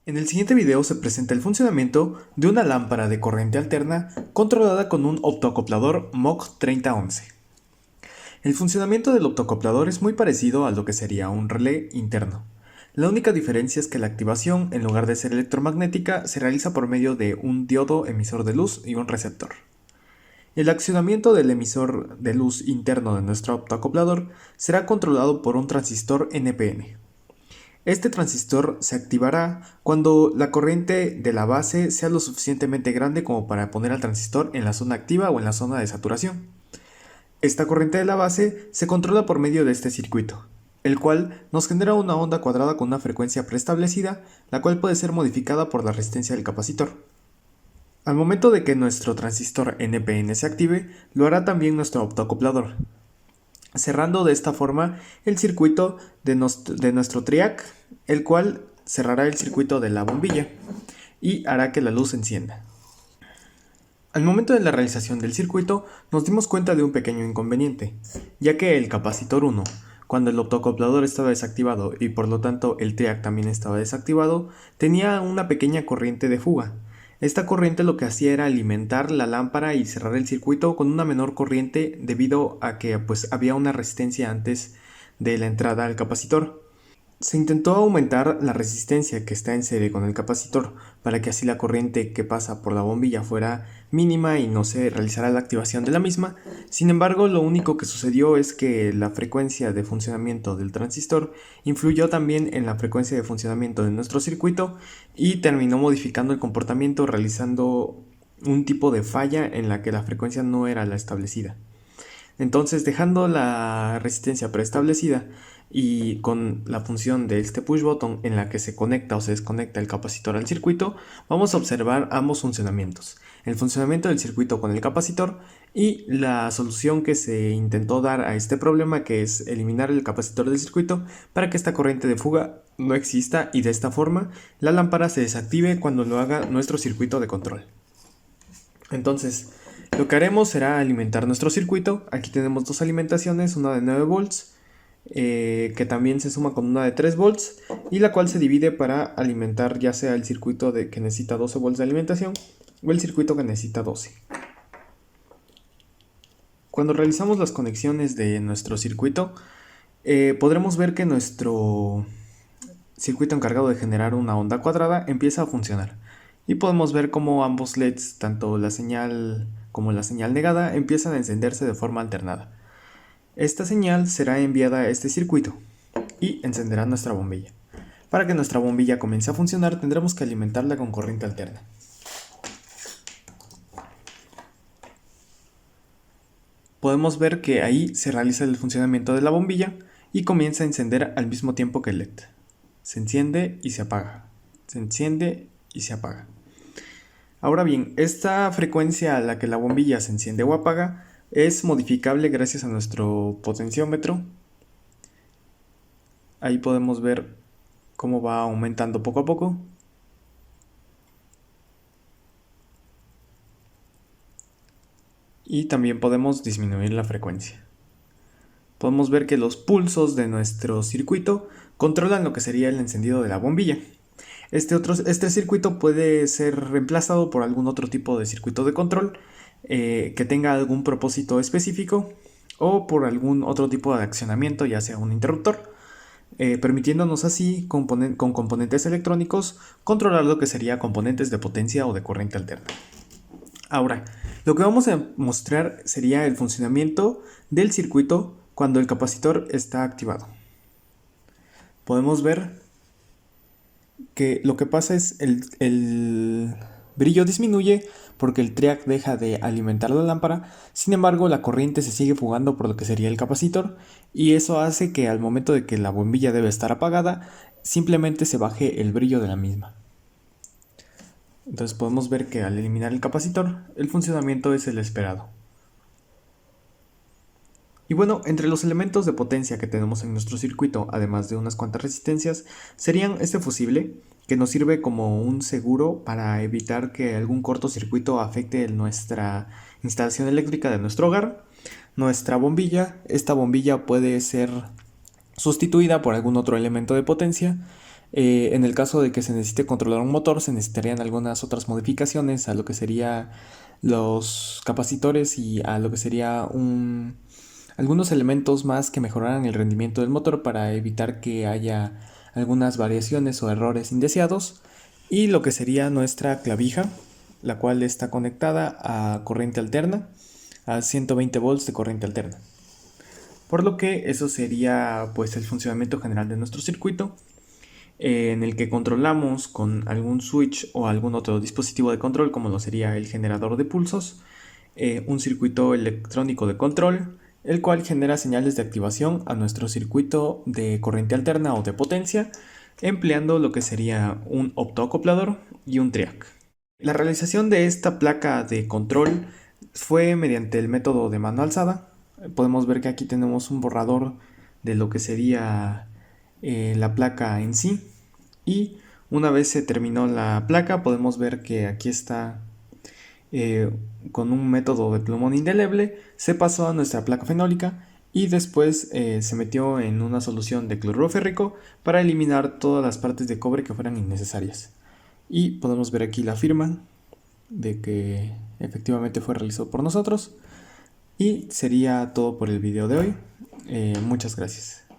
En el siguiente video se presenta el funcionamiento de una lámpara de corriente alterna controlada con un optoacoplador MOC3011. El funcionamiento del optoacoplador es muy parecido a lo que sería un relé interno. La única diferencia es que la activación, en lugar de ser electromagnética, se realiza por medio de un diodo emisor de luz y un receptor. El accionamiento del emisor de luz interno de nuestro optoacoplador será controlado por un transistor NPN. Este transistor se activará cuando la corriente de la base sea lo suficientemente grande como para poner al transistor en la zona activa o en la zona de saturación. Esta corriente de la base se controla por medio de este circuito, el cual nos genera una onda cuadrada con una frecuencia preestablecida, la cual puede ser modificada por la resistencia del capacitor. Al momento de que nuestro transistor NPN se active, lo hará también nuestro optoacoplador, cerrando de esta forma el circuito de nuestro triac, el cual cerrará el circuito de la bombilla y hará que la luz se encienda. Al momento de la realización del circuito nos dimos cuenta de un pequeño inconveniente, ya que el capacitor 1, cuando el optoacoplador estaba desactivado y por lo tanto el triac también estaba desactivado, tenía una pequeña corriente de fuga. Esta corriente lo que hacía era alimentar la lámpara y cerrar el circuito con una menor corriente debido a que había una resistencia antes de la entrada al capacitor. Se intentó aumentar la resistencia que está en serie con el capacitor para que así la corriente que pasa por la bombilla fuera mínima y no se realizara la activación de la misma. Sin embargo, lo único que sucedió es que la frecuencia de funcionamiento del transistor influyó también en la frecuencia de funcionamiento de nuestro circuito y terminó modificando el comportamiento, realizando un tipo de falla en la que la frecuencia no era la establecida. Entonces, dejando la resistencia preestablecida y con la función de este push button en la que se conecta o se desconecta el capacitor al circuito, vamos a observar ambos funcionamientos. El funcionamiento del circuito con el capacitor y la solución que se intentó dar a este problema, que es eliminar el capacitor del circuito para que esta corriente de fuga no exista y de esta forma la lámpara se desactive cuando lo haga nuestro circuito de control. Entonces, lo que haremos será alimentar nuestro circuito. Aquí tenemos dos alimentaciones, una de 9 volts, que también se suma con una de 3 volts, y la cual se divide para alimentar ya sea el circuito que necesita 12 volts de alimentación o el circuito que necesita 12. Cuando realizamos las conexiones de nuestro circuito, podremos ver que nuestro circuito encargado de generar una onda cuadrada empieza a funcionar. Y podemos ver cómo ambos LEDs, tanto la señal como la señal negada, empiezan a encenderse de forma alternada. Esta señal será enviada a este circuito y encenderá nuestra bombilla. Para que nuestra bombilla comience a funcionar, tendremos que alimentarla con corriente alterna. Podemos ver que ahí se realiza el funcionamiento de la bombilla y comienza a encender al mismo tiempo que el LED. Se enciende y se apaga. Se enciende y se apaga. Ahora bien, esta frecuencia a la que la bombilla se enciende o apaga es modificable gracias a nuestro potenciómetro. Ahí podemos ver cómo va aumentando poco a poco. Y también podemos disminuir la frecuencia. Podemos ver que los pulsos de nuestro circuito controlan lo que sería el encendido de la bombilla. Este circuito puede ser reemplazado por algún otro tipo de circuito de control que tenga algún propósito específico o por algún otro tipo de accionamiento, ya sea un interruptor, permitiéndonos así con componentes electrónicos controlar lo que sería componentes de potencia o de corriente alterna. Ahora, lo que vamos a mostrar sería el funcionamiento del circuito cuando el capacitor está activado. Podemos ver que lo que pasa es el brillo disminuye porque el triac deja de alimentar la lámpara. Sin embargo, la corriente se sigue fugando por lo que sería el capacitor, y eso hace que al momento de que la bombilla debe estar apagada, simplemente se baje el brillo de la misma. Entonces podemos ver que al eliminar el capacitor, el funcionamiento es el esperado. Y bueno, entre los elementos de potencia que tenemos en nuestro circuito, además de unas cuantas resistencias, serían este fusible, que nos sirve como un seguro para evitar que algún cortocircuito afecte nuestra instalación eléctrica de nuestro hogar. Nuestra bombilla, esta bombilla puede ser sustituida por algún otro elemento de potencia, En el caso de que se necesite controlar un motor, se necesitarían algunas otras modificaciones a lo que sería los capacitores y a lo que sería algunos elementos más que mejoraran el rendimiento del motor para evitar que haya algunas variaciones o errores indeseados, y lo que sería nuestra clavija, la cual está conectada a corriente alterna, a 120 volts de corriente alterna. Por lo que eso sería pues el funcionamiento general de nuestro circuito, en el que controlamos con algún switch o algún otro dispositivo de control, como lo sería el generador de pulsos, un circuito electrónico de control, el cual genera señales de activación a nuestro circuito de corriente alterna o de potencia, empleando lo que sería un optoacoplador y un triac. La realización de esta placa de control fue mediante el método de mano alzada. Podemos ver que aquí tenemos un borrador de lo que sería la placa en sí, y una vez se terminó la placa podemos ver que aquí está, con un método de plumón indeleble se pasó a nuestra placa fenólica y después se metió en una solución de cloruro férrico para eliminar todas las partes de cobre que fueran innecesarias. Y podemos ver aquí la firma de que efectivamente fue realizado por nosotros. Y sería todo por el video de hoy. Muchas gracias.